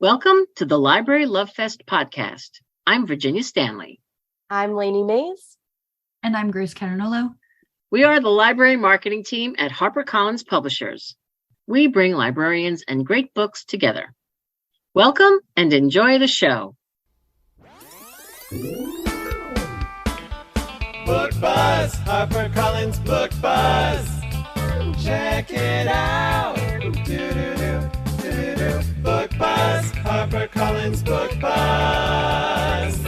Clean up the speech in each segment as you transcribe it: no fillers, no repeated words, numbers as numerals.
Welcome to the Library Love Fest podcast. I'm Virginia Stanley. I'm Lainey Mays. And I'm Grace Carinolo. We are the library marketing team at HarperCollins Publishers. We bring librarians and great books together. Welcome and enjoy the show. Book Buzz, HarperCollins Book Buzz. Check it out. Book Buzz, HarperCollins Book Buzz.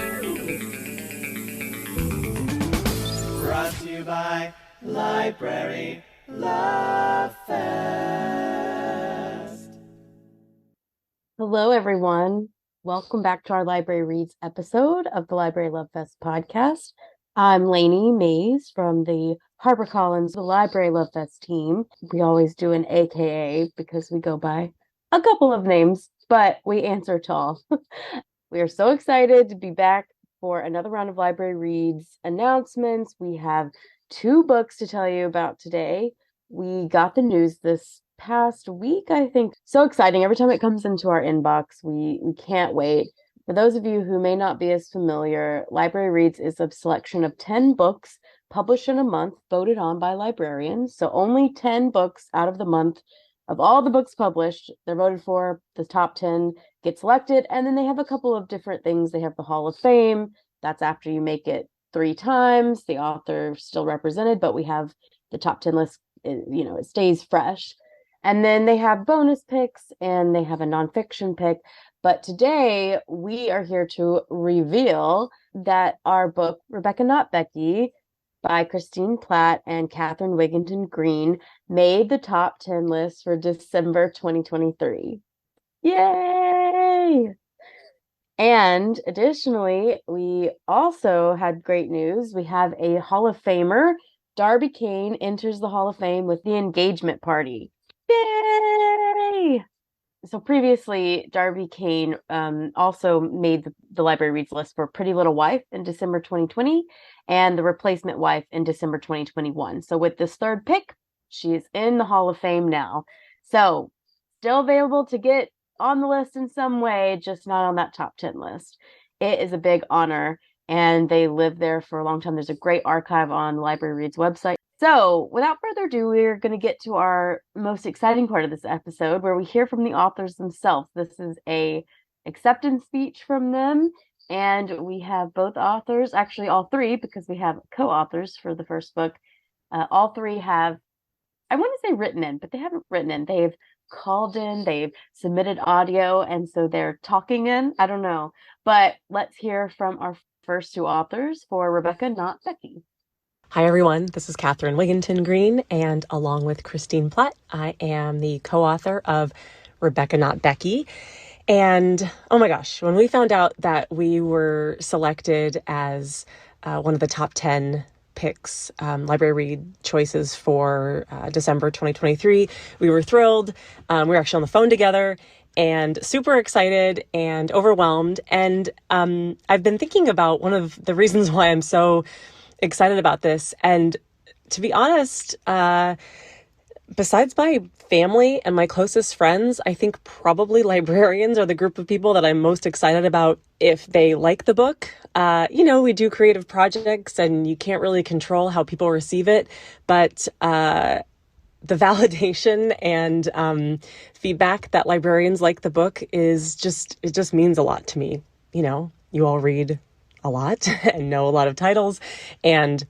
Brought to you by Library Love Fest. Hello, everyone. Welcome back to our Library Reads episode of the Library Love Fest podcast. I'm Lainey Mays from the HarperCollins the Library Love Fest team. We always do an AKA because we go by a couple of names, but we answer to all. We are so excited to be back for another round of Library Reads announcements. We have 2 books to tell you about today. We got the news this past week, I think. So exciting. Every time it comes into our inbox, we can't wait. For those of you who may not be as familiar, Library Reads is a selection of 10 books published in a month, voted on by librarians. So only 10 books out of the month of all the books published, they're voted for. The top 10 get selected. And then they have a couple of different things. They have the Hall of Fame. That's after you make it 3 times. The author still represented, but we have the top 10 list, it stays fresh. And then they have bonus picks and they have a nonfiction pick. But today we are here to reveal that our book, Rebecca Not Becky, by Christine Platt and Catherine Wigginton Greene, made the top 10 list for December 2023. Yay! And additionally, we also had great news. We have a Hall of Famer. Darby Kane enters the Hall of Fame with The Engagement Party. Yay! So previously, Darby Kane also made the Library Reads list for Pretty Little Wife in December 2020 and The Replacement Wife in December 2021. So with this 3rd pick, she is in the Hall of Fame now. So still available to get on the list in some way, just not on that top 10 list. It is a big honor, and they live there for a long time. There's a great archive on the Library Reads website. So without further ado, we're going to get to our most exciting part of this episode where we hear from the authors themselves. This is a acceptance speech from them, and we have both authors, actually all 3, because we have co-authors for the first book. All 3 have, I want to say written in, but they haven't written in. They've called in, they've submitted audio, and so they're talking in. I don't know. But let's hear from our first 2 authors for Rebecca Not Becky. Hi, everyone. This is Catherine Wigginton Greene, and along with Christine Platt, I am the co-author of Rebecca Not Becky. And oh my gosh, when we found out that we were selected as one of the top 10 picks, Library Read choices for December 2023, we were thrilled. We were actually on the phone together and super excited and overwhelmed. And I've been thinking about one of the reasons why I'm so excited about this. And to be honest, besides my family and my closest friends, I think probably librarians are the group of people that I'm most excited about if they like the book. We do creative projects and you can't really control how people receive it, but the validation and feedback that librarians like the book it just means a lot to me. You all read a lot and know a lot of titles, and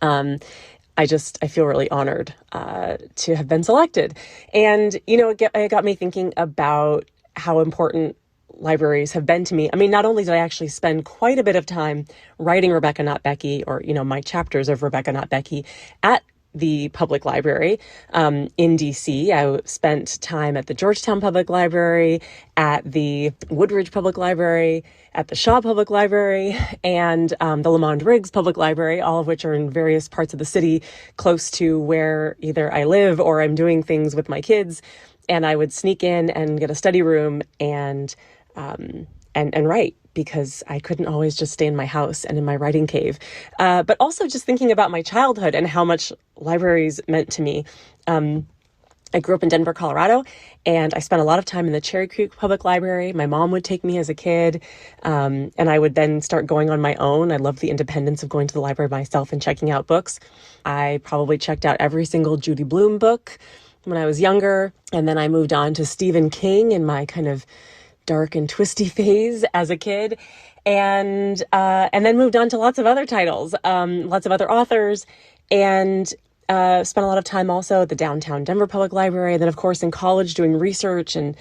I feel really honored to have been selected. And it got me thinking about how important libraries have been to me. I mean, not only did I actually spend quite a bit of time writing Rebecca Not Becky, or my chapters of Rebecca Not Becky at the public library in DC. I spent time at the Georgetown Public Library, at the Woodridge Public Library, at the Shaw Public Library, and the Lamond Riggs Public Library, all of which are in various parts of the city close to where either I live or I'm doing things with my kids. And I would sneak in and get a study room and write, because I couldn't always just stay in my house and in my writing cave. But also just thinking about my childhood and how much libraries meant to me. I grew up in Denver, Colorado, and I spent a lot of time in the Cherry Creek Public Library. My mom would take me as a kid, and I would then start going on my own. I loved the independence of going to the library myself and checking out books. I probably checked out every single Judy Blume book when I was younger, and then I moved on to Stephen King in my kind of dark and twisty phase as a kid, and then moved on to lots of other titles, lots of other authors, and spent a lot of time also at the downtown Denver Public Library, and then of course in college doing research, and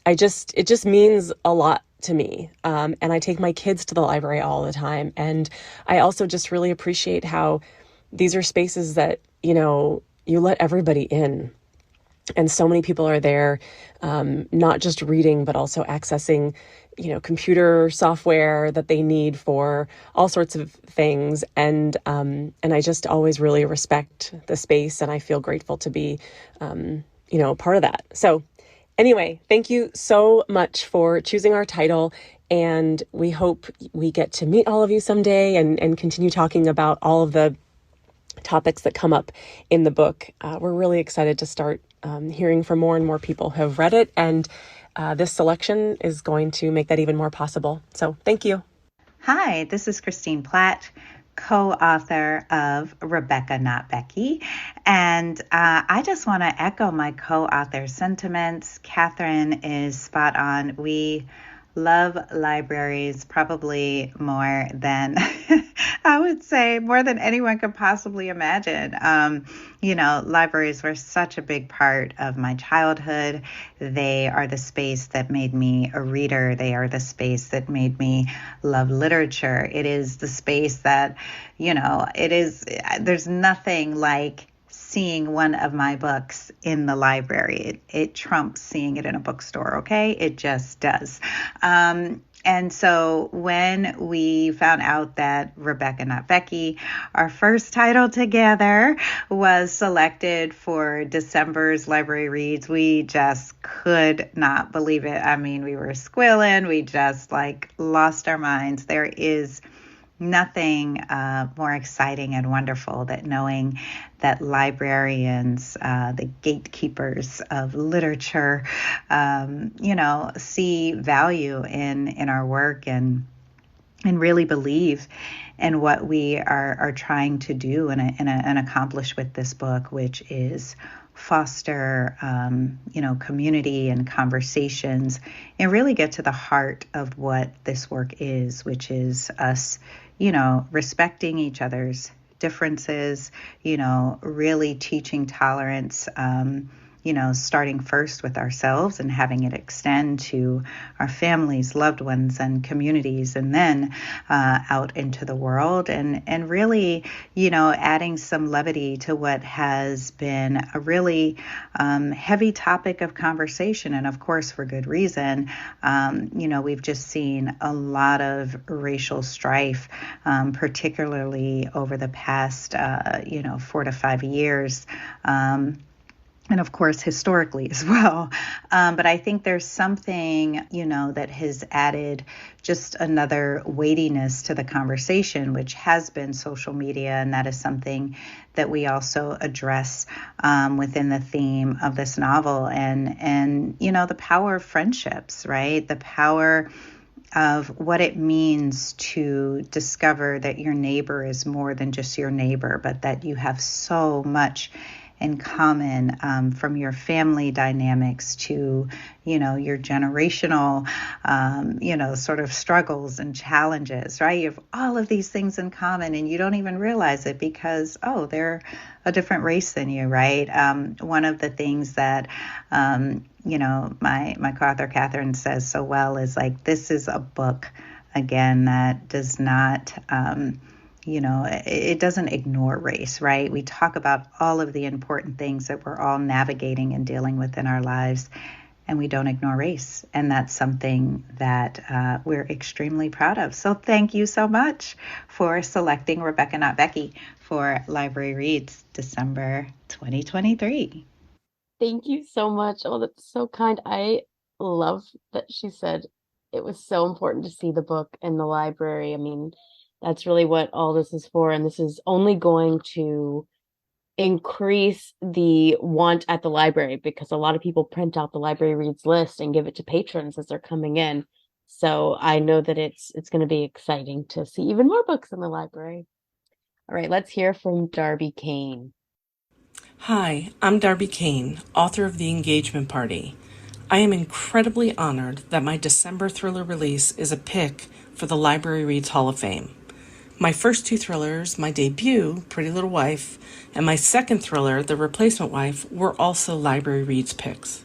it just means a lot to me. And I take my kids to the library all the time, and I also just really appreciate how these are spaces that, you let everybody in. And so many people are there, not just reading, but also accessing, computer software that they need for all sorts of things. And I just always really respect the space, and I feel grateful to be, part of that. So anyway, thank you so much for choosing our title. And we hope we get to meet all of you someday and continue talking about all of the topics that come up in the book. We're really excited to start hearing from more and more people who have read it, and this selection is going to make that even more possible. So thank you. Hi, this is Christine Platt, co-author of Rebecca Not Becky, and I just want to echo my co-author sentiments. Catherine is spot on. We love libraries probably more than I would say more than anyone could possibly imagine. Libraries were such a big part of my childhood. They are the space that made me a reader. They are the space that made me love literature. It is the space that, there's nothing like seeing one of my books in the library. It trumps seeing it in a bookstore, okay? It just does. And so when we found out that Rebecca Not Becky, our first title together, was selected for December's Library Reads, we just could not believe it. I mean, we were squealing. We just lost our minds. There is nothing more exciting and wonderful than knowing that librarians, the gatekeepers of literature, see value in our work and really believe in what we are trying to do and accomplish with this book, which is foster, community and conversations, and really get to the heart of what this work is, which is us, respecting each other's differences, really teaching tolerance, starting first with ourselves and having it extend to our families, loved ones, and communities, and then out into the world, and really, adding some levity to what has been a really heavy topic of conversation, and of course for good reason. We've just seen a lot of racial strife, particularly over the past, 4 to 5 years. And of course, historically as well. But I think there's something, that has added just another weightiness to the conversation, which has been social media. And that is something that we also address within the theme of this novel. And the power of friendships, right? The power of what it means to discover that your neighbor is more than just your neighbor, but that you have so much in common, from your family dynamics to, your generational, sort of struggles and challenges, right? You have all of these things in common and you don't even realize it because, they're a different race than you, right? One of the things that, my co-author Catherine says so well is this is a book, again, that does not, it doesn't ignore race, right? We talk about all of the important things that we're all navigating and dealing with in our lives, and we don't ignore race. And that's something that we're extremely proud of. So thank you so much for selecting Rebecca Not Becky for Library Reads December 2023. Thank you so much. Oh, that's so kind. I love that she said it was so important to see the book in the library. I mean, that's really what all this is for. And this is only going to increase the want at the library, because a lot of people print out the library reads list and give it to patrons as they're coming in. So I know that it's going to be exciting to see even more books in the library. All right, let's hear from Darby Kane. Hi, I'm Darby Kane, author of The Engagement Party. I am incredibly honored that my December thriller release is a pick for the Library Reads Hall of Fame. My first two thrillers, my debut, Pretty Little Wife, and my second thriller, The Replacement Wife, were also Library Reads Picks.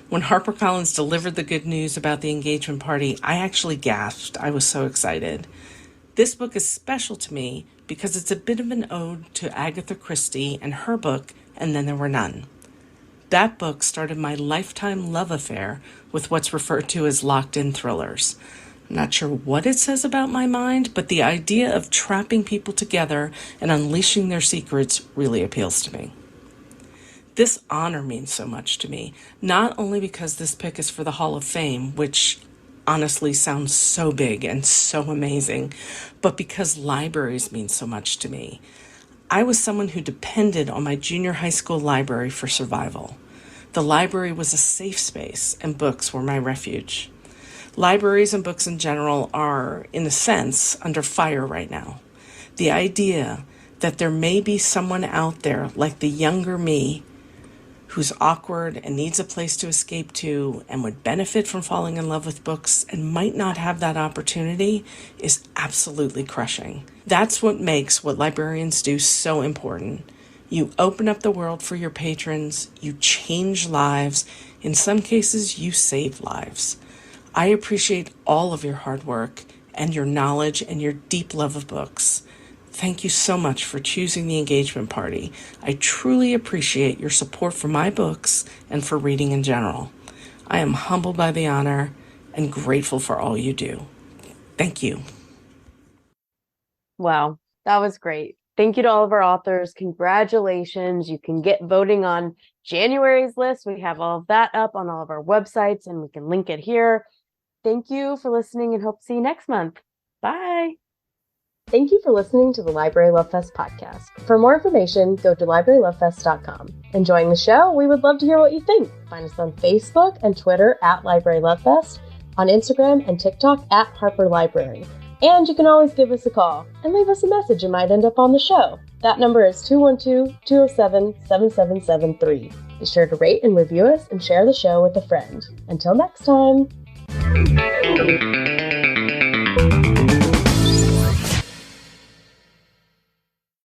When HarperCollins delivered the good news about The Engagement Party, I actually gasped. I was so excited. This book is special to me because it's a bit of an ode to Agatha Christie and her book, And Then There Were None. That book started my lifetime love affair with what's referred to as locked-in thrillers. I'm not sure what it says about my mind, but the idea of trapping people together and unleashing their secrets really appeals to me. This honor means so much to me, not only because this pick is for the Hall of Fame, which honestly sounds so big and so amazing, but because libraries mean so much to me. I was someone who depended on my junior high school library for survival. The library was a safe space, and books were my refuge. Libraries and books in general are, in a sense, under fire right now. The idea that there may be someone out there like the younger me who's awkward and needs a place to escape to and would benefit from falling in love with books and might not have that opportunity is absolutely crushing. That's what makes what librarians do so important. You open up the world for your patrons, you change lives, in some cases you save lives. I appreciate all of your hard work and your knowledge and your deep love of books. Thank you so much for choosing The Engagement Party. I truly appreciate your support for my books and for reading in general. I am humbled by the honor and grateful for all you do. Thank you. Wow, that was great. Thank you to all of our authors. Congratulations. You can get voting on January's list. We have all of that up on all of our websites, and we can link it here. Thank you for listening, and hope to see you next month. Bye. Thank you for listening to the Library Love Fest podcast. For more information, go to librarylovefest.com. Enjoying the show? We would love to hear what you think. Find us on Facebook and Twitter at Library Love Fest, on Instagram and TikTok at Harper Library. And you can always give us a call and leave us a message. It might end up on the show. That number is 212-207-7773. Be sure to rate and review us and share the show with a friend. Until next time.